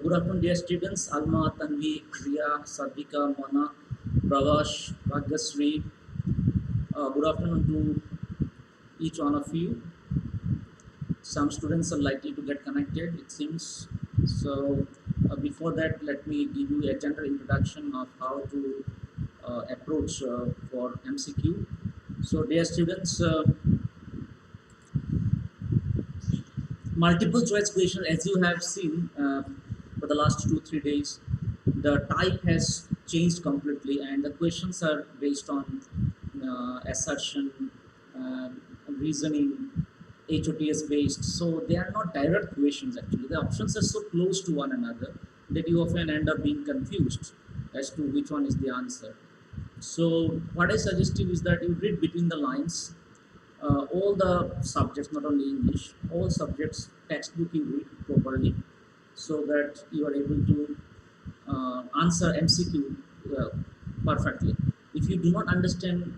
Good afternoon, dear students. Alma, Tanvi, Priya, Sadvika, Mana, Pravash, Bhagyasri. Good afternoon to each one of you. Some students are likely to get connected, it seems. So, before that, let me give you a general introduction of how to approach for MCQ. So, dear students, multiple choice question, as you have seen for the last 2-3 days, the type has changed completely, and the questions are based on assertion, uh, reasoning, HOTS based. So they are not direct questions actually. The options are so close to one another that you often end up being confused as to which one is the answer. So what I suggest you is that you read between the lines, all the subjects, not only English, all subjects textbook you read properly, so that you are able to answer MCQ perfectly. If you do not understand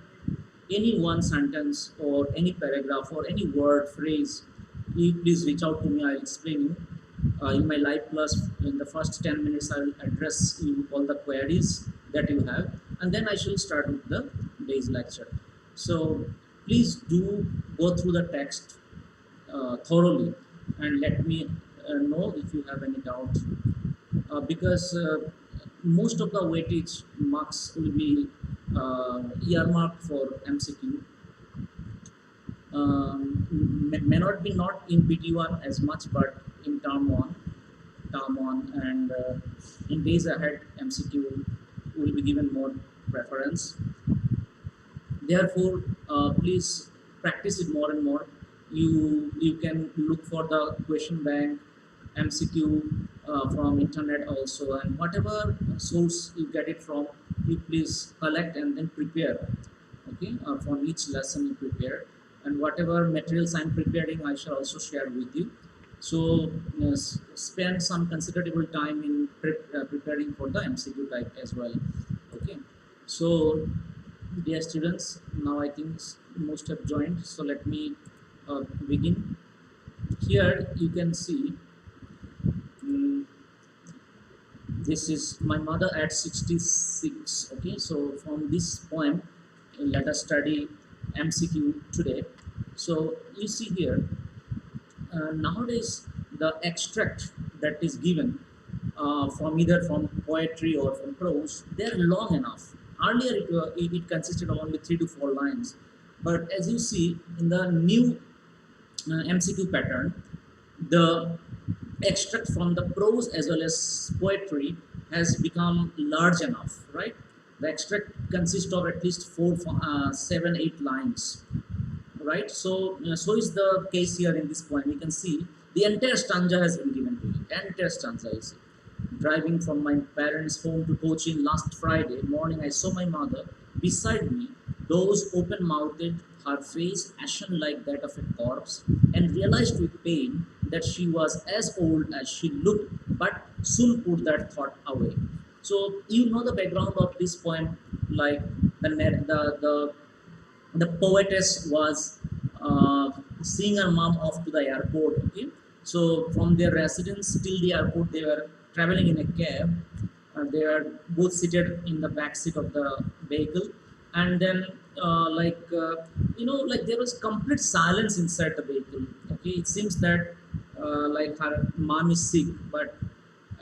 any one sentence or any paragraph or any word phrase, you please reach out to me. I'll explain you in my live plus. In the first 10 minutes, I will address you all the queries that you have, and then I shall start with the day's lecture. So please do go through the text thoroughly and let me know if you have any doubt, because most of the weightage marks will be earmarked for MCQ. May not be not in PT1 as much, but in term 1, and in days ahead, MCQ will be given more preference. Therefore, please practice it more and more. You can look for the question bank, MCQ from internet also, and whatever source you get it from, you please collect and then prepare. Okay, from each lesson you prepare, and whatever materials I'm preparing, I shall also share with you. So spend some considerable time in preparing for the MCQ type as well. Okay, so dear students, now I think most have joined. So let me begin. Here you can see. This is my mother at 66. Okay, so from this poem, let us study MCQ today. So you see here, nowadays the extract that is given from either from poetry or from prose, they're long enough. Earlier it consisted of only 3 to 4 lines, but as you see in the new MCQ pattern, the extract from the prose as well as poetry has become large enough, right? The extract consists of at least 4, 7, 8 lines, right? So, so is the case here in this poem. You can see the entire stanza has been given to you. Entire stanza, you see. Driving from my parents' home to Cochin last Friday morning, I saw my mother beside me, those open-mouthed, her face ashen like that of a corpse, and realized with pain that she was as old as she looked, but soon put that thought away. So you know the background of this poem, like the poetess was seeing her mom off to the airport. Okay, so from their residence till the airport, they were traveling in a cab. They are both seated in the back seat of the vehicle, and then like there was complete silence inside the vehicle. Okay, it seems that like her mom is sick, but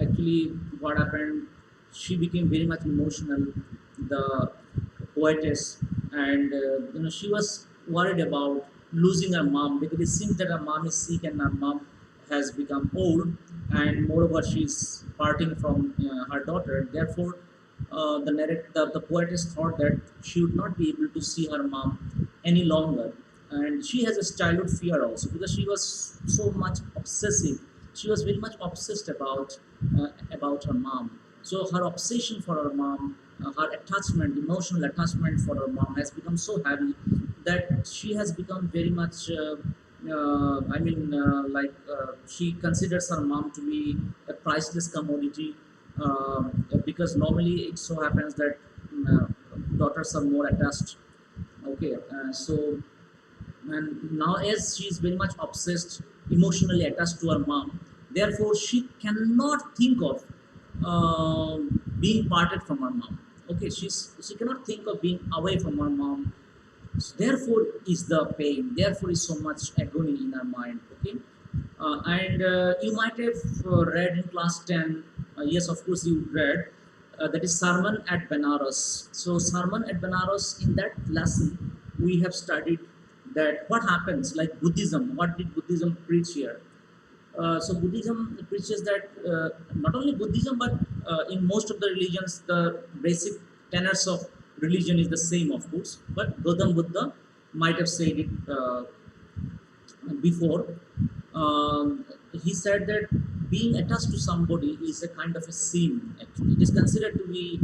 actually what happened, she became very much emotional, the poetess, and she was worried about losing her mom, because it seems that her mom is sick and her mom has become old, and moreover she's parting from her daughter. Therefore the poetess thought that she would not be able to see her mom any longer, and she has a childhood fear also, because she was so much obsessive. She was very much obsessed about her mom. So her obsession for her mom, her attachment, emotional attachment for her mom, has become so heavy that she has become very much. She considers her mom to be a priceless commodity, because normally it so happens that uh, daughters are more attached. Okay, and now as she is very much obsessed, emotionally attached to her mom, Therefore, she cannot think of being parted from her mom. Okay, she cannot think of being away from her mom. Therefore, is the pain. Therefore, is so much agony in her mind. Okay, and you might have read in class 10. Yes, of course, you read. That is Sermon at Benares. So, Sermon at Benares, in that lesson, we have studied that what happens, like Buddhism. What did Buddhism preach here? So Buddhism preaches that not only Buddhism but in most of the religions the basic tenets of religion is the same, of course. But Gautam Buddha might have said it before. He said that being attached to somebody is a kind of a sin. Actually, it is considered to be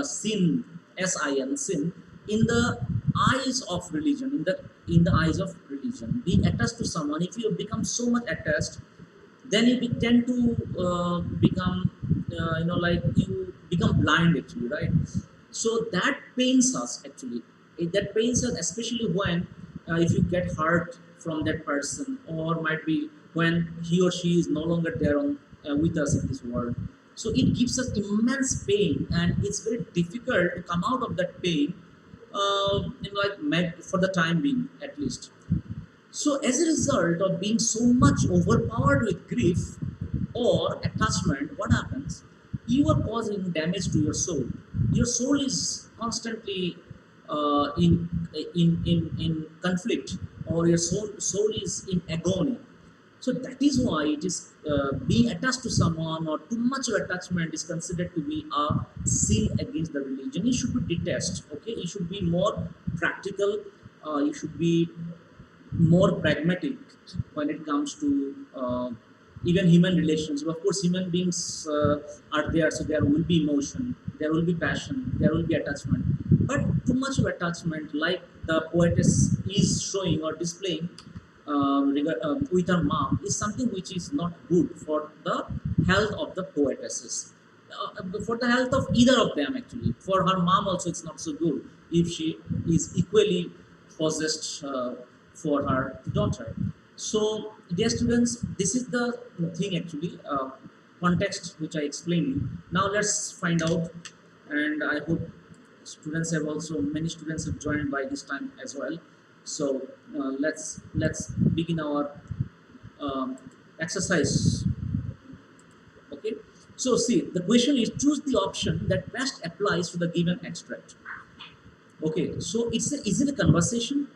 sin, sin, sin in the eyes of religion. In the eyes of religion, being attached to someone, if you become so much attached, then you tend to become like you become blind actually, right? So that pains us actually. That pains us especially when if you get hurt from that person, or might be when he or she is no longer there with us in this world. So it gives us immense pain, and it's very difficult to come out of that pain, for the time being at least. So, as a result of being so much overpowered with grief or attachment, what happens? You are causing damage to your soul. Your soul is constantly in conflict, or your soul is in agony. So that is why it is being attached to someone, or too much of attachment is considered to be a sin against the religion. It should be detached. Okay, it should be more practical. You should be more pragmatic when it comes to even human relations. Of course, human beings are there, so there will be emotion, there will be passion, there will be attachment. But too much of attachment, like the poetess is showing or displaying with her mom, is something which is not good for the health of the poetesses. For the health of either of them, actually. For her mom also, it's not so good if she is equally possessed for her daughter. So, dear students, this is the thing actually, context which I explained you. Now let's find out, and I hope students have also many students have joined by this time as well. So let's begin our um, exercise. Okay. So see, the question is choose the option that best applies to the given extract. Okay. So is it a conversation?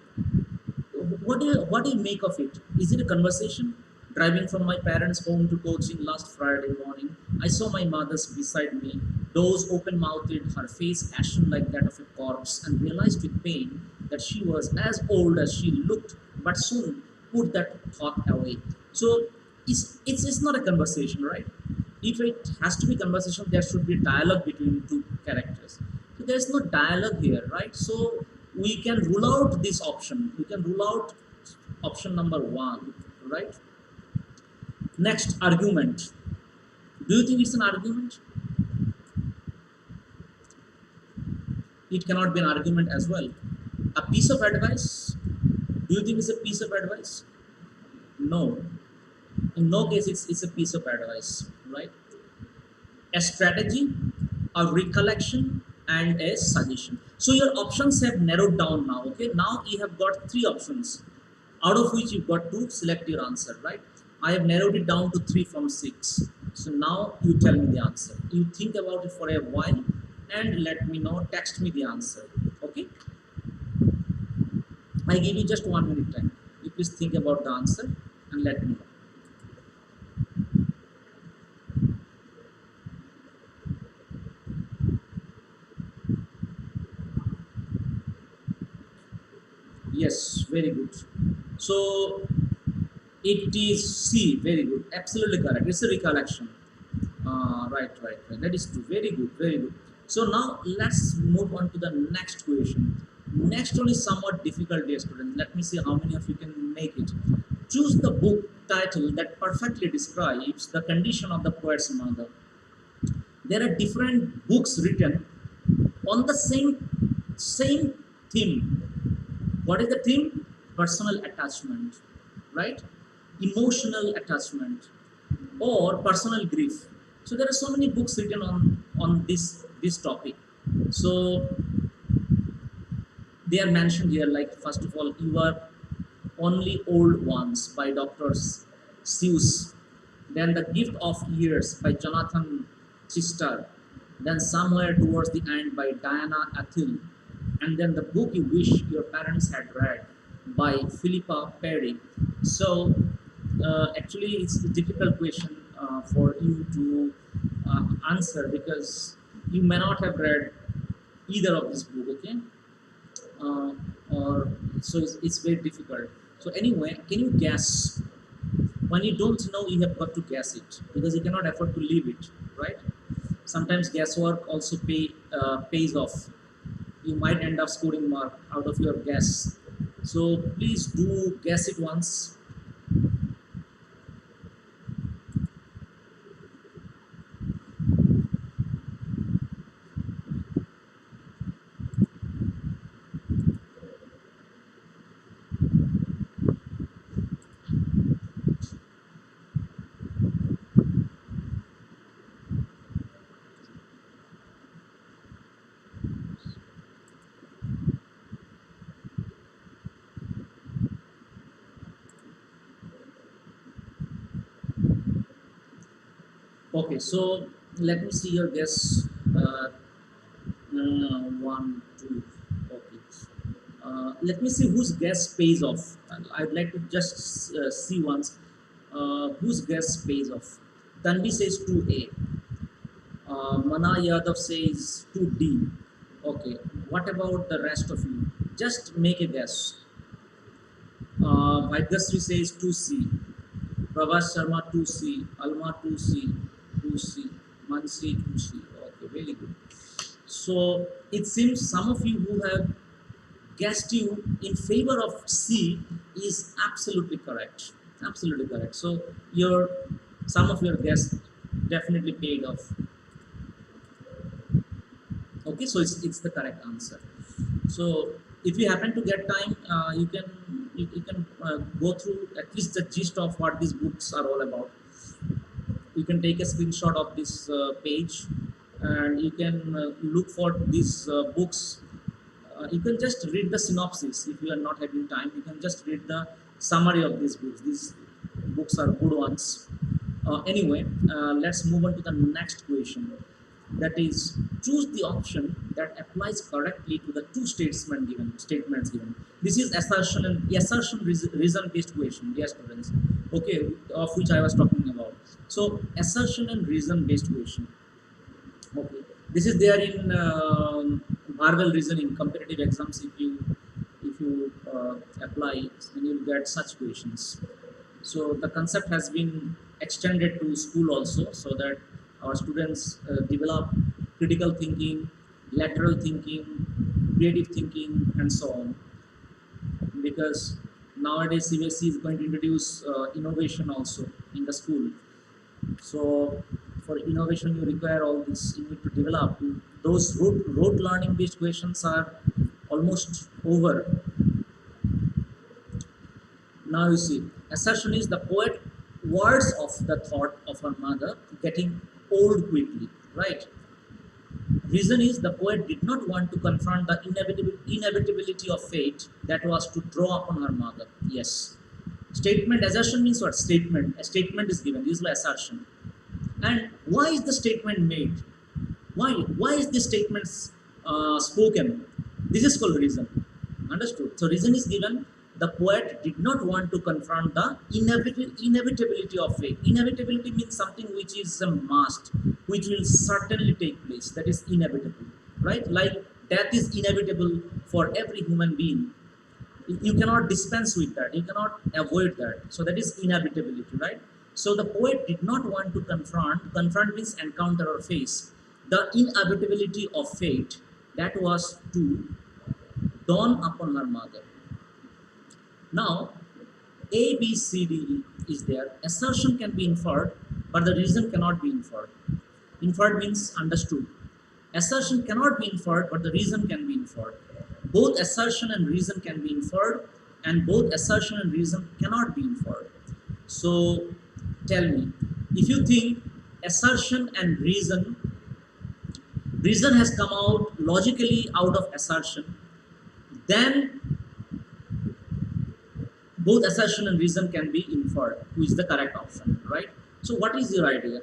What do you make of it? Is it a conversation? Driving from my parents' home to coaching last Friday morning, I saw my mother's beside me, doors open-mouthed, her face ashen like that of a corpse, and realized with pain that she was as old as she looked, but soon put that thought away. So it's not a conversation, right? If it has to be conversation, there should be dialogue between two characters. So there's no dialogue here, right? So we can rule out this option. We can rule out option number one, right? Next, argument. Do you think it's an argument? It cannot be an argument as well. A piece of advice. Do you think it's a piece of advice? No. In no case it's a piece of advice, right? A strategy, a recollection, and a suggestion. So your options have narrowed down now. Okay, now you have got three options, out of which you've got to select your answer, right? I have narrowed it down to 3 from 6. So now you tell me the answer. You think about it for a while and let me know, text me the answer. Okay? I give you just 1 minute time. You please think about the answer and let me know. Yes, very good. So it is C. Very good. Absolutely correct. It's a recollection. Right. That is true. Very good. Very good. So now let's move on to the next question. Next one is somewhat difficult, dear students. Let me see how many of you can make it. Choose the book title that perfectly describes the condition of the poet's mother. There are different books written on the same theme. What is the theme? Personal attachment, right? Emotional attachment. or personal grief. So there are so many books written on this topic. So they are mentioned here, like first of all, You Are Only Old Ones by Dr. Seuss, then The Gift of Years by Jonathan Chister, then Somewhere Towards the End by Diana Athil, and then The Book You Wish Your Parents Had Read by Philippa Perry. So actually it's a difficult question for you to answer, because you may not have read either of this book, okay? uh, or so it's very difficult. So anyway, can you guess? When you don't know, you have got to guess it, because you cannot afford to leave it, right? Sometimes guesswork also pays off. You might end up scoring mark out of your guess. So please do guess it once. Okay, so let me see your guess. One, two. Okay. Let me see whose guess pays off. I'd like to just see once whose guess pays off. Tanvi says 2A. Mana Yadav says 2D. Okay. What about the rest of you? Just make a guess. Vaidasri says 2C. Prabhas Sharma 2C. Alma 2C. 2C. Mansi 2C. Okay, very good. So it seems some of you who have guessed you in favor of C is absolutely correct. Absolutely correct. So your some of your guess definitely paid off. Okay, so it's the correct answer. So if you happen to get time, you can go through at least the gist of what these books are all about. You can take a screenshot of this page, and you can look for these books. You can just read the synopsis. If you are not having time, you can just read the summary of these books. These books are good ones. Anyway, let's move on to the next question. That is, choose the option that applies correctly to the two statements given. This is assertion reason based question, dear students. Okay, of which I was talking about. So assertion and reason based question. Okay, this is there in Marvel reasoning competitive exams. If you apply, then you'll get such questions. So the concept has been extended to school also, so that our students develop critical thinking, lateral thinking, creative thinking, and so on. Because nowadays CBSE is going to introduce innovation also in the school. So for innovation, you require all this. You need to develop. Those rote learning based questions are almost over. Now you see, assertion is the poet words of the thought of her mother getting old quickly, right? Reason is the poet did not want to confront the inevitability of fate that was to draw upon her mother. Yes. Statement assertion means what? Statement. A statement is given. This is my assertion. And why is the statement made? Why is this statement spoken? This is called reason. Understood? So reason is given. The poet did not want to confront the inevitability of fate. Inevitability means something which is a must, which will certainly take place. That is inevitable, right? Like death is inevitable for every human being. You cannot dispense with that. You cannot avoid that. So that is inevitability, right? So the poet did not want to confront. Confront means encounter or face the inevitability of fate that was to dawn upon her mother. Now, A, B, C, D, E is there. Assertion can be inferred, but the reason cannot be inferred. Inferred means understood. Assertion cannot be inferred, but the reason can be inferred. Both assertion and reason can be inferred, and both assertion and reason cannot be inferred. So, tell me, if you think assertion and reason has come out logically out of assertion, then both assertion and reason can be inferred, which is the correct option, right? So, what is your idea?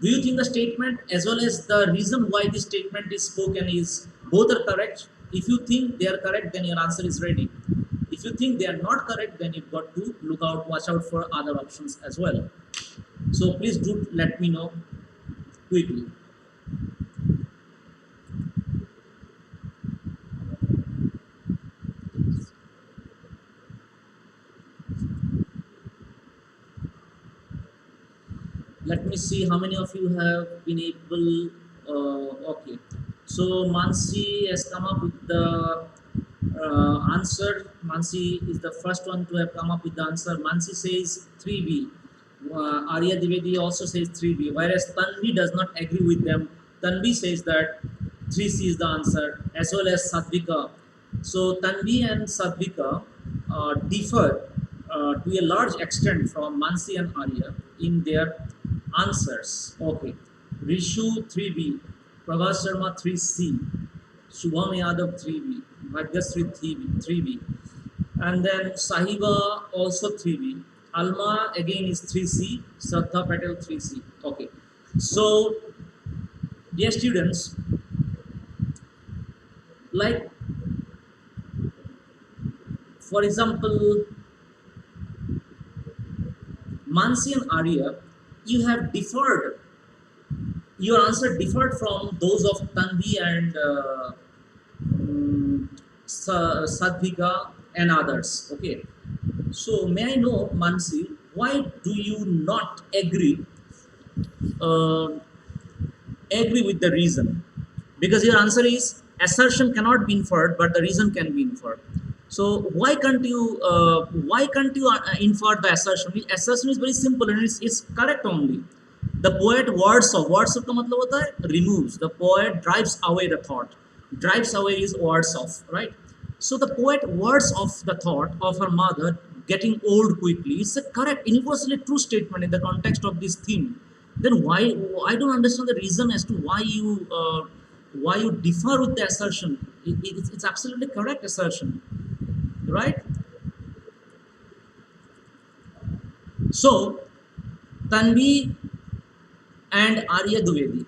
Do you think the statement as well as the reason why this statement is spoken is both are correct? If you think they are correct, then your answer is ready. If you think they are not correct, then you've got to look out, watch out for other options as well. So please do let me know quickly. Let me see how many of you have been able. Okay, so Mansi has come up with the answer. Mansi is the first one to have come up with the answer. Mansi says 3B. Arya Divedi also says 3B, whereas Tanvi does not agree with them. Tanvi says that 3C is the answer, as well as Sadvika. So Tanvi and Sadvika differ to a large extent from Mansi and Arya in their answers. Okay, Rishu 3B, Prabhas Sharma 3C, Shubham Yadav 3B, Bhagyasri 3B, and then Sahiba also 3B. Alma again is 3C, Shraddha Patel 3C. Okay, so dear students, like for example, Mansi and Arya, you have differed. Your answer differed from those of Tanvi and Sadvika and others. Okay, so may I know, Mansi, why do you not uh, agree with the reason? Because your answer is assertion cannot be inferred, but the reason can be inferred. So why can't you infer the assertion? The assertion is very simple and it's correct only. The poet words of का मतलब होता है removes. The poet drives away the thought. Drives away is words of, right? So the poet words of the thought of her mother getting old quickly. It's a correct, universally true statement in the context of this theme. Then why I don't understand the reason as to why you differ with the assertion. It's absolutely correct assertion, right? So Tanvi and Arya Dwivedi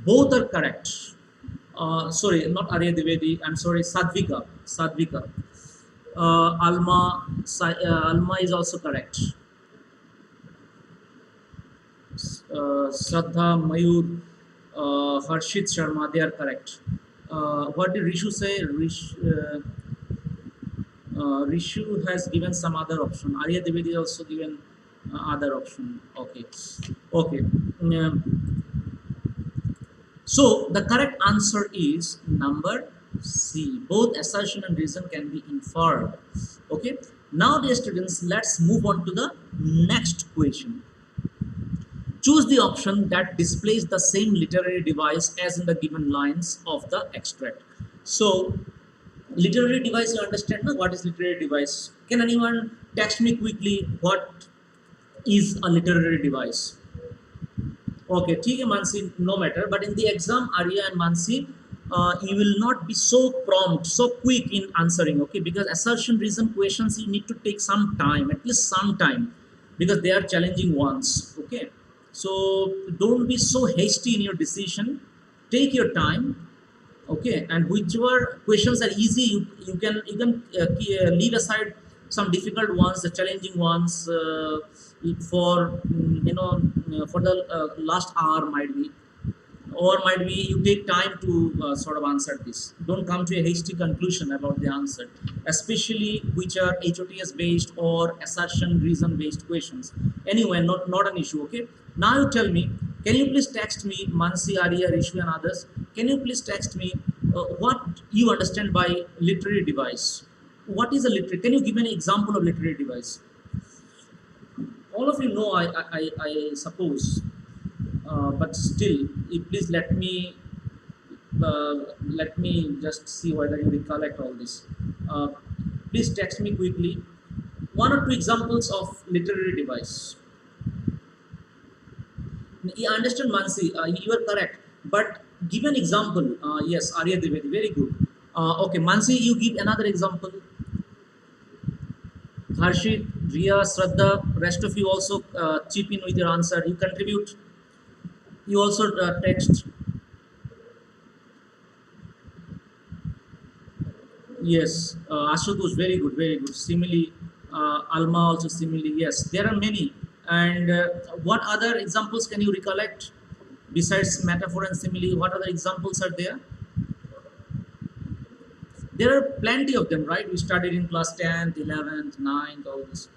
both are correct. Sorry, not Arya Dwivedi. I'm sorry, Sadvika. Sadvika. Alma is also correct. Shraddha, Mayur, Harshit Sharma, they are correct. What did Rishu say? Rishu has given some other option. Arya Devedi also given other option. Okay, okay. So the correct answer is number C. Both assertion and reason can be inferred. Okay. Now, dear students, let's move on to the next question. Choose the option that displays the same literary device as in the given lines of the extract. So, literary device, you understand now what is literary device? Can anyone text me quickly what is a literary device? Okay, ठीक है Mansi, no matter. But in the exam, Arya and Mansi, you will not be so prompt, so quick in answering. Okay, because assertion, reason questions you need to take some time, at least some time, because they are challenging ones. Okay, so don't be so hasty in your decision. Take your time. Okay, and whichever questions are easy, you can leave aside some difficult ones, the challenging ones for for the last hour might be, or might be you take time to sort of answer this. Don't come to a hasty conclusion about the answer, especially which are HOTS based or assertion reason based questions. Anyway, not an issue. Okay. Now you tell me. Can you please text me, Mansi, Arya, Rishu, and others? Can you please text me what you understand by literary device? What is a literary? Can you give an example of literary device? All of you know, I suppose, but still, please let me just see whether you recollect all this. Uh, Please text me quickly one or two examples of literary device. Yeah, I understand, Mansi. You are correct. But give an example. Yes, Arya Divedi, very good. Okay, Mansi, you give another example. Harshit, Ria, Shraddha, rest of you also chip in with your answer. You contribute. You also text. Yes, Ashutosh, very good, very good. Simile, Alma also simile. Yes, there are many. And what other examples can you recollect besides metaphor and simile? What other examples are there? There are plenty of them, right? We studied in class 10th, 11th, 9th, all this.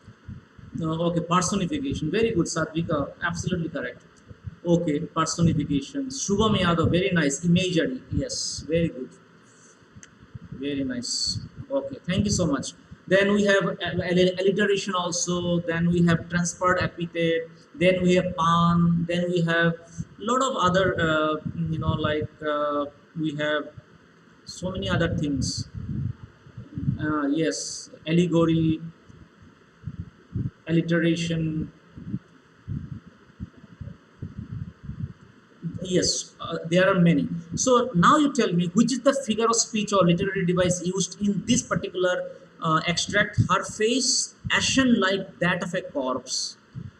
Okay, personification. Very good, Sadvika. Absolutely correct. Okay, personification. Shubham Yadav, very nice. Imagery. Yes, very good. Very nice. Okay, thank you so much. Then we have alliteration also. Then we have transferred epithet. Then we have pan. Then we have a lot of other, we have so many other things. Yes, allegory, alliteration. Yes, there are many. So now you tell me which is the figure of speech or literary device used in this particular extract. Her face ashen like that of a corpse.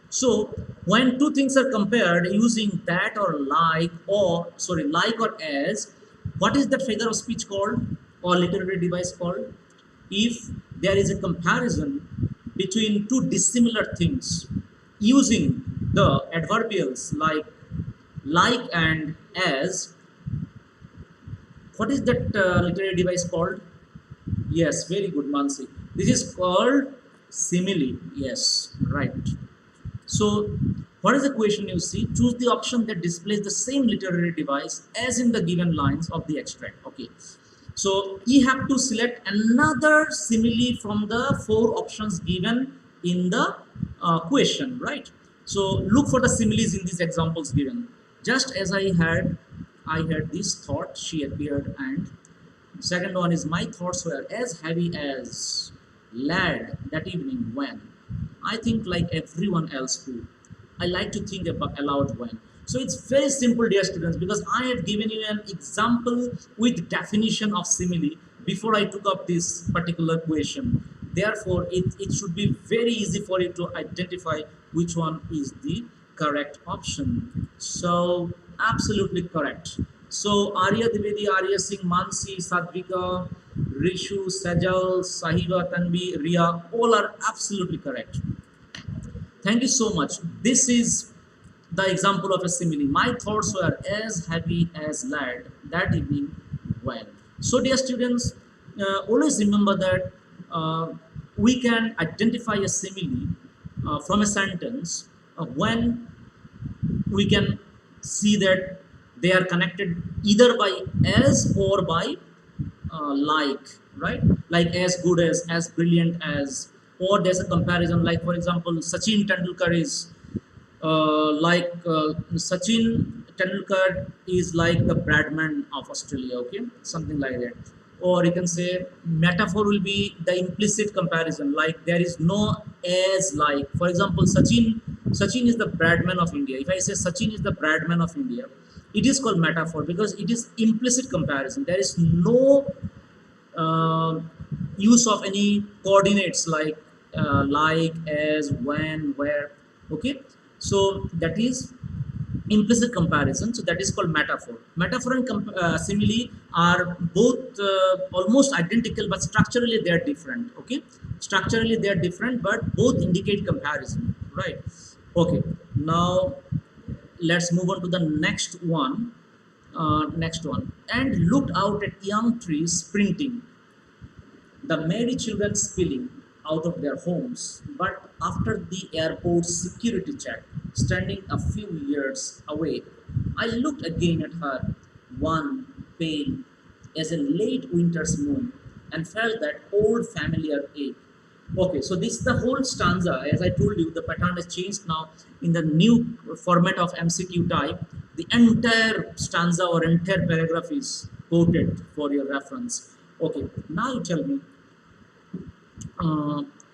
So when two things are compared using that or like, or sorry, like or as, what is the figure of speech called or literary device called? If there is a comparison between two dissimilar things using the adverbials like and as, what is that literary device called? Yes, very good, Mansi. This is called simile. Yes, right. So, what is the question you see? Choose the option that displays the same literary device as in the given lines of the extract. Okay. So, you have to select another simile from the four options given in the question, right? So, look for the similes in these examples given. Just as I had this thought, she appeared, and second one is my thoughts were as heavy as lead that evening when I think like everyone else too. I like to think about aloud when. So it's very simple, dear students, because I have given you an example with definition of simile before I took up this particular question. Therefore, it should be very easy for you to identify which one is the correct option. So, absolutely correct. So, Arya Divedi, Arya Singh, Mansi, Sadvika, Rishu, Sajal, Sahiba, Tanvi, Ria, all are absolutely correct. Thank you so much. This is the example of a simile. My thoughts were as heavy as lead that evening when. So, dear students, always remember that we can identify a simile from a sentence when we can see that they are connected either by as or by like, right? Like as good as brilliant as, or there's a comparison. Like for example, Sachin Tendulkar is Sachin Tendulkar is like the Bradman of Australia, okay, something like that. Or you can say metaphor will be the implicit comparison, like there is no as like. For example, Sachin is the Bradman of India. If I say Sachin is the Bradman of India, it is called metaphor because it is implicit comparison. There is no uh, use of any coordinates like, as, when, where. Okay, so that is implicit comparison. So that is called metaphor. Metaphor and simile are both almost identical, but structurally they are different. Okay, structurally they are different, but both indicate comparison. Right. Okay. Now let's move on to the next one. Next one. And looked out at young trees sprinting, the merry children spilling out of their homes, but after the airport's security check, standing a few yards away, I looked again at her, one pale as a late winter's moon, and felt that old familiar ache. Okay, so this is the whole stanza. As I told you, the pattern has changed now in the new format of MCQ type. The entire stanza or entire paragraph is quoted for your reference. Okay, now you tell me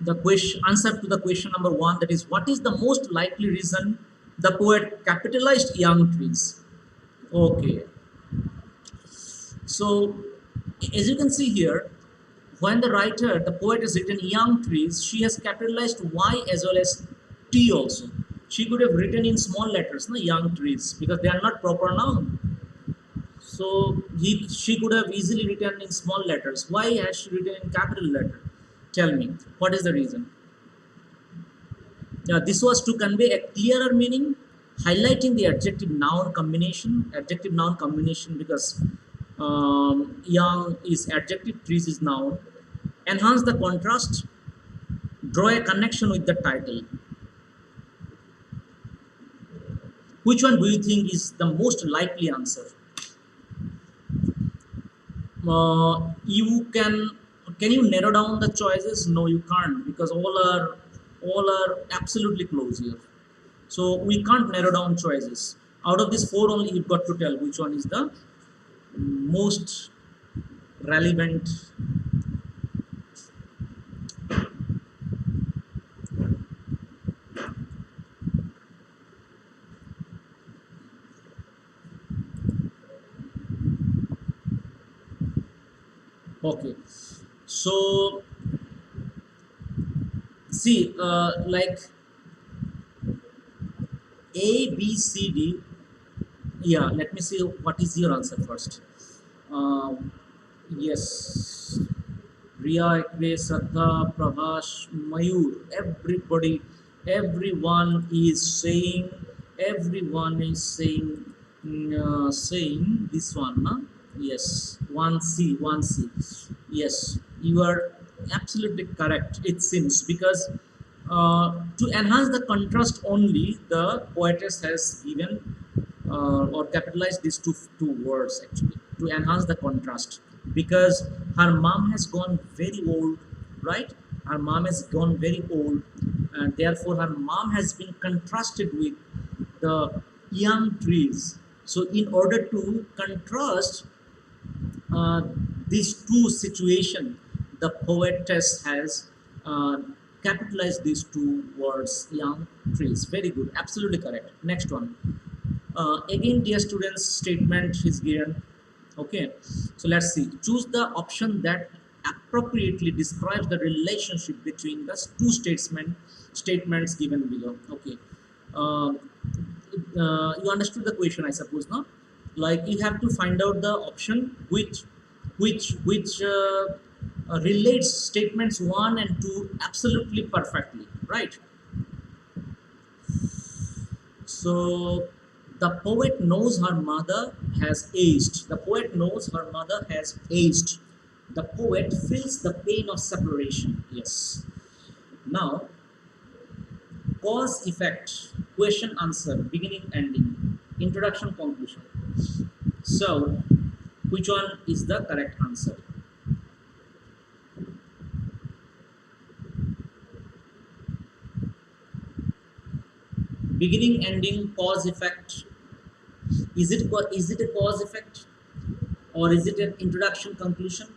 the question answer to the question number one, that is what is the most likely reason The poet capitalized young trees. Okay, so as you can see here, when the poet has written young trees, she has capitalized Y as well as T also. She could have written in small letters, no, young trees, because they are not proper noun. So she could have easily written in small letters. Why has she written in capital letter? Tell me, what is the reason? This was to convey a clearer meaning, highlighting the adjective noun combination, because young is adjective, trees is noun. Enhance the contrast, draw a connection with the title. Which one do you think is the most likely answer? You can you narrow down the choices? No, you can't, because all are absolutely close here. So we can't narrow down choices. Out of these four, only you've got to tell which one is the most relevant. Okay, so see, like A, B, C, D. Yeah, let me see what is your answer first. Um, yes, Riya, Ekre, Saddha, Prabhash, Mayur, everyone is saying this one, na? Yes, 1C. Yes, you are absolutely correct, it seems, because to enhance the contrast only, the poetess has given or capitalized these two words actually to enhance the contrast, because her mom has gone very old, right? Her mom has gone very old, and therefore her mom has been contrasted with the young trees. So in order to contrast uh, these two situations, the poetess has uh, capitalized these two words, young trees. Very good, absolutely correct. Next one. Again, dear students, statement is given. Okay, so let's see. Choose the option that appropriately describes the relationship between the two statements given below. Okay, um, you understood the question, I suppose, no? Like you have to find out the option which relates statements one and two absolutely perfectly, right? So the poet knows her mother has aged. The poet knows her mother has aged. The poet feels the pain of separation. Yes. Now, cause effect, question answer, beginning ending, introduction conclusion. So, which one is the correct answer? Beginning, ending, cause effect. Is it a cause effect, or is it an introduction conclusion?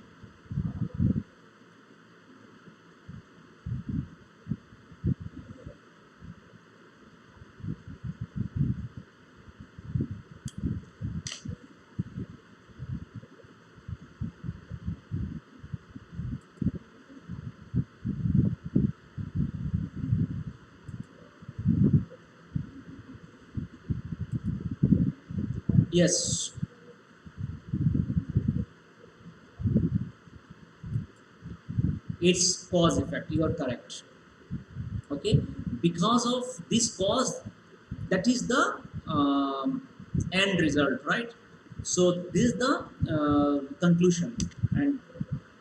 Yes, it's cause effect. You are correct. Okay, because of this cause, that is the end result, right? So this is the conclusion, and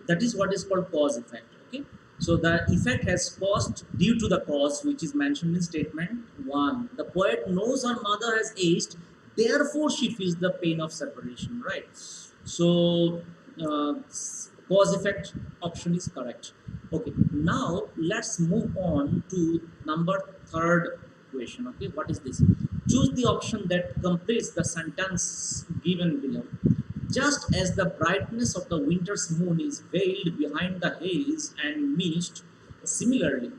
that is what is called cause effect. Okay, so the effect has caused due to the cause which is mentioned in statement one. The poet knows her mother has aged, therefore she feels the pain of separation, right? So uh, cause effect option is correct. Okay, now let's move on to number third question. Okay, what is this? Choose the option that completes the sentence given below. Just as the brightness of the winter's moon is veiled behind the haze and mist, similarly,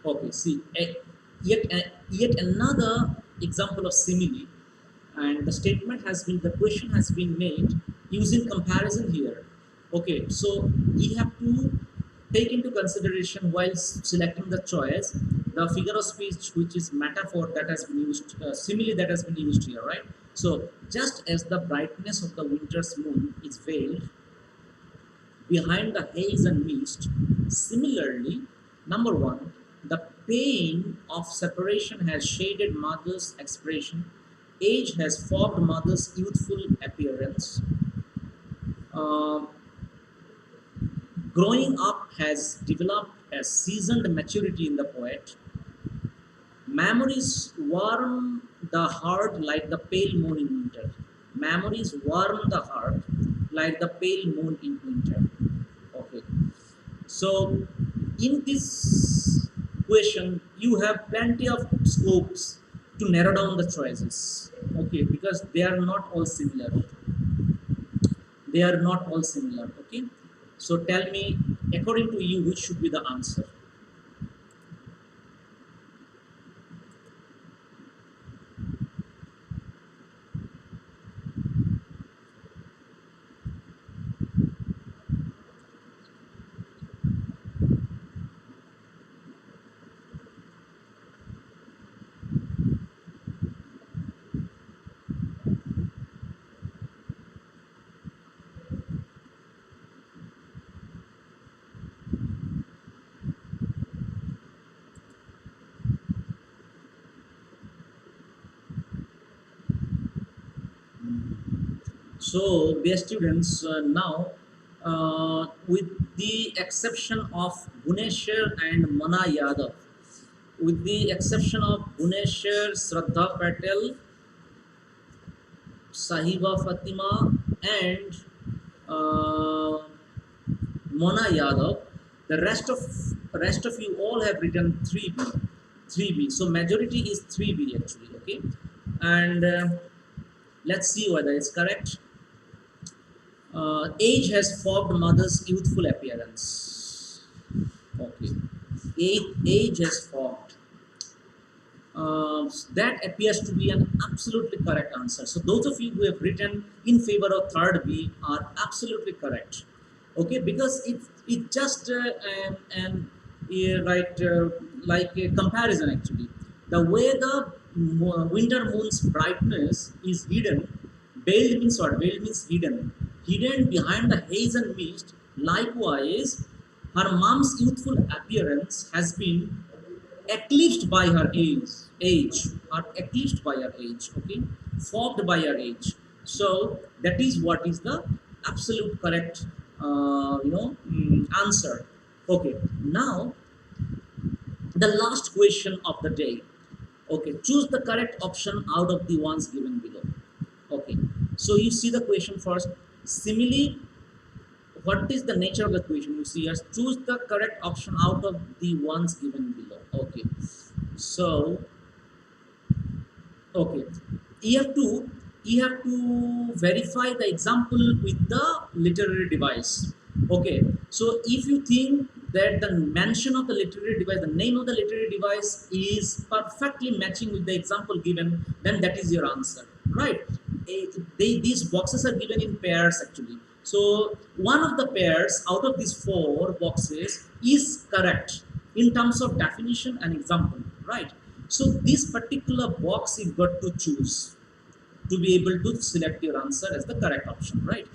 okay, see, yet another example of simile, and the statement has been, the question has been made using comparison here. Okay, so we have to take into consideration while selecting the choice the figure of speech which is metaphor that has been used, simile that has been used here, right? So just as the brightness of the winter's moon is veiled behind the haze and mist, similarly, number one, the pain of separation has shaded mother's expression. Age has fogged mother's youthful appearance. Uh, Growing up has developed a seasoned maturity in the poet. Memories warm the heart like the pale moon in winter. Memories warm the heart like the pale moon in winter. Okay. So, in this question, you have plenty of scopes to narrow down the choices. Okay, because they are not all similar. They are not all similar. Okay. So, tell me, according to you, which should be the answer? So, dear students, now with the exception of Bhuneshwar and Mana Yadav, with the exception of Bhuneshwar, Shraddha Patel, Sahiba Fatima, and uh, Mona Yadav, the rest of you all have written 3B, 3B. So majority is 3B actually. Okay, and let's see whether it's correct. Age has fogged mother's youthful appearance. Okay. Age has fogged. That appears to be an absolutely correct answer. So those of you who have written in favor of third B are absolutely correct. Okay, because it just right like a comparison actually. The way the winter moon's brightness is hidden, veiled means what? Veiled means hidden, hidden behind the haze and mist. Likewise, her mom's youthful appearance has been eclipsed by her age, or eclipsed by her age, okay, fogged by her age. So that is what is the absolute correct answer. Okay, now the last question of the day. Okay, choose the correct option out of the ones given below. Okay, so you see the question first. Simile, what is the nature of the question? You see here, choose the correct option out of the ones given below. Okay, so okay, you have to you have to verify the example with the literary device. Okay, so if you think that the mention of the literary device, the name of the literary device is perfectly matching with the example given, then that is your answer, right? These boxes are given in pairs actually. So one of the pairs out of these four boxes is correct in terms of definition and example, right? So this particular box you've got to choose to be able to select your answer as the correct option, right?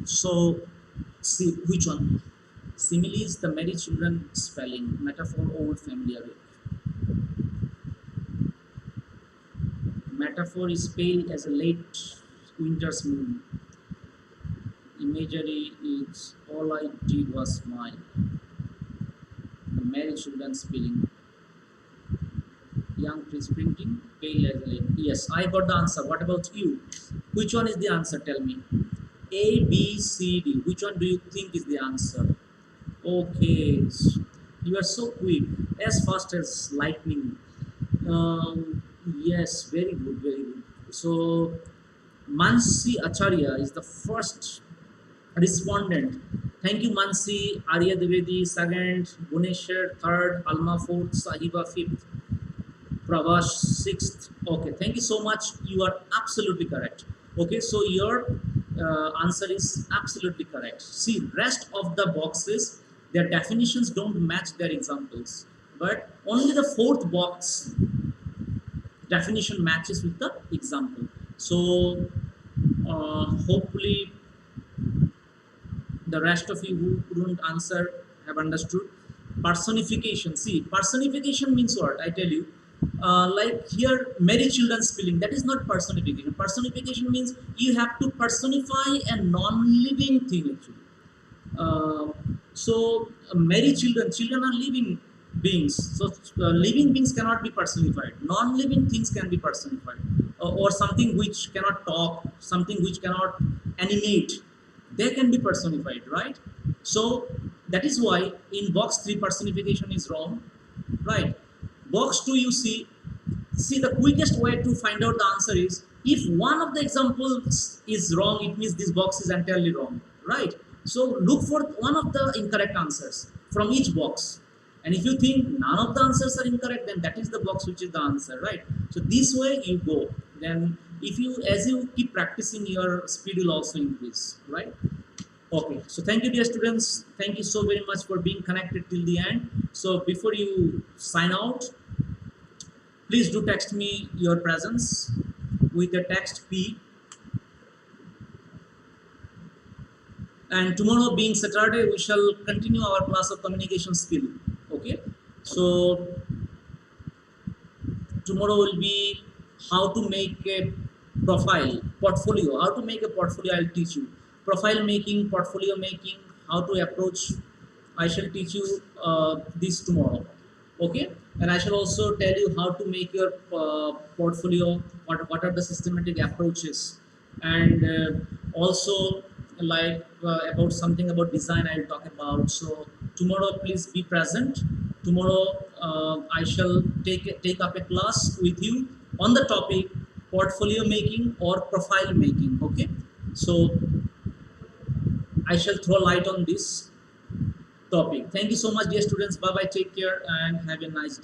So see which one. Simile is the merry children spelling, metaphor old familiar. Metaphor is pale as a late winter's moon. Imagery is all I did was smile. The merry children spelling. Young trees printing, pale as a late. Yes, I got the answer. What about you? Which one is the answer? Tell me. A, B, C, D. Which one do you think is the answer? Okay, you are so quick, as fast as lightning. Yes, very good, very good. So, Mansi Acharya is the first respondent. Thank you, Mansi. Arya Devedi, second. Guneshwar, third. Alma, fourth. Sahiba, fifth. Pravash, sixth. Okay, thank you so much. You are absolutely correct. Okay, so your answer is absolutely correct. See, rest of the boxes, their definitions don't match their examples, but only the fourth box definition matches with the example. So, hopefully, the rest of you who couldn't answer have understood. Personification. See, personification means what? I tell you. Like here, merry children spelling. That is not personification. Personification means you have to personify a non-living thing actually. Merry children. Children are living beings. So living beings cannot be personified. Non-living things can be personified, or something which cannot talk, something which cannot animate, they can be personified, right? So that is why in box 3 personification is wrong, right? Box 2, you see the quickest way to find out the answer is if one of the examples is wrong, it means this box is entirely wrong, right? So look for one of the incorrect answers from each box, and if you think none of the answers are incorrect, then that is the box which is the answer, right? So this way you go. Then if you, as you keep practicing, your speed will also increase, right? Okay, so thank you dear students, thank you so very much for being connected till the end. So before you sign out, please do text me your presence with the text P. And tomorrow being Saturday, we shall continue our class of communication skill. Okay, so tomorrow will be how to make a portfolio. How to make a portfolio, I'll teach you. Profile making, portfolio making, how to approach. I shall teach you this tomorrow. Okay, and I shall also tell you how to make your portfolio. What are the systematic approaches, and also like about something about design I'll talk about. So tomorrow please be present. Tomorrow I shall take up a class with you on the topic portfolio making or profile making. Okay, so I shall throw light on this topic. Thank you so much dear students. Bye bye, take care and have a nice day.